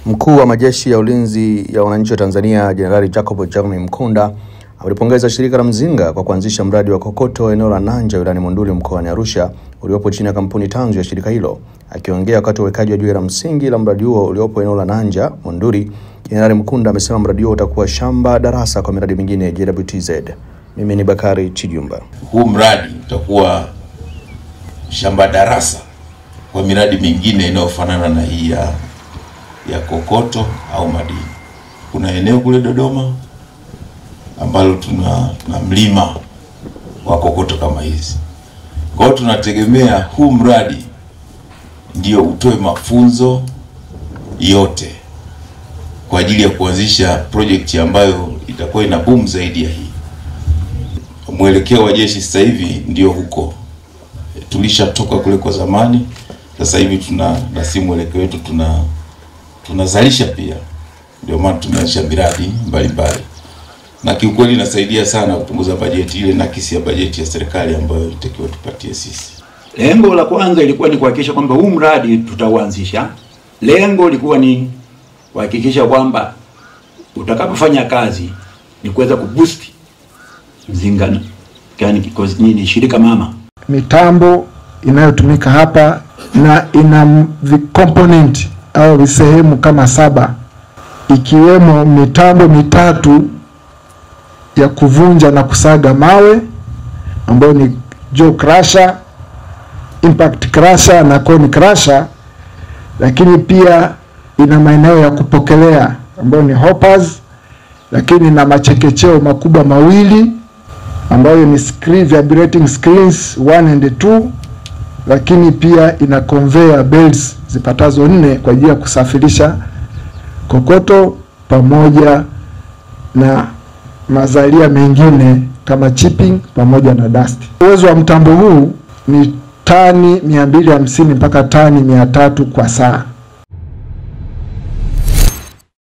Mkuu wa majeshi ya ulinzi ya wananchi wa Tanzania Jenerali Jacob Jeremy Mkunda alipongeza shirika la Mzinga kwa kuanzisha mradi wa kokoto eneo la Nanja wilayani Monduli mkoani Arusha uliopo chini ya kampuni tanzu ya shirika hilo. Akiongea wakati wa uwekaji wa jiwe la msingi la mradi huo uliopo eneo la Nanja Monduli, Jenerali Mkunda amesema mradi huo utakuwa shamba darasa kwa miradi mingine ya JWTZ. Mimi ni Bakari Chijumba. Huu mradi utakuwa shamba darasa kwa miradi mingine inayofanana na hii ya kokoto au madini. Kuna eneo kule Dodoma ambalo tuna mlima wa kokoto kama hizi. Kwa hiyo tunategemea huu mradi ndio utoe mafunzo yote kwa ajili ya kuanzisha project ambayo itakuwa ina boom zaidi ya hii. Mwelekeo wa jeshi sasa hivi ndio huko. Tulishatoka kule kwa zamani, sasa hivi tuna rasimu mwelekeo wetu tunazalisha pia. Ndio maana tumeanzisha miradi mbalimbali. Na kiukweli inasaidia sana kupunguza bajeti ile nakisi ya bajeti ya serikali ambayo itakiwa tupatie sisi. Lengo la kwanza ilikuwa ni kuhakikisha kwamba huu mradi tutauanzisha. Lengo lilikuwa ni kuhakikisha kwamba utakapofanya kazi ni kuweza kuboost Mzinga, yani ni shirika mama. Mitambo inayotumika hapa na ina component au sehemu kama 7, ikiwemo mitambo mitatu ya kuvunja na kusaga mawe ambayo ni jaw crusher, impact crusher na cone crusher, lakini pia ina maeneo ya kupokelea ambayo ni hoppers, lakini na machekecheo makubwa mawili ambayo ni screen vibrating screens 1 and 2, lakini pia ina conveyor belts zipatazo 4 kwa ajili ya kusafirisha kokoto pamoja na mazalia mengine kama chipping pamoja na dust. Uwezo wa mtambo huu ni tani 250 mpaka tani 300 kwa saa.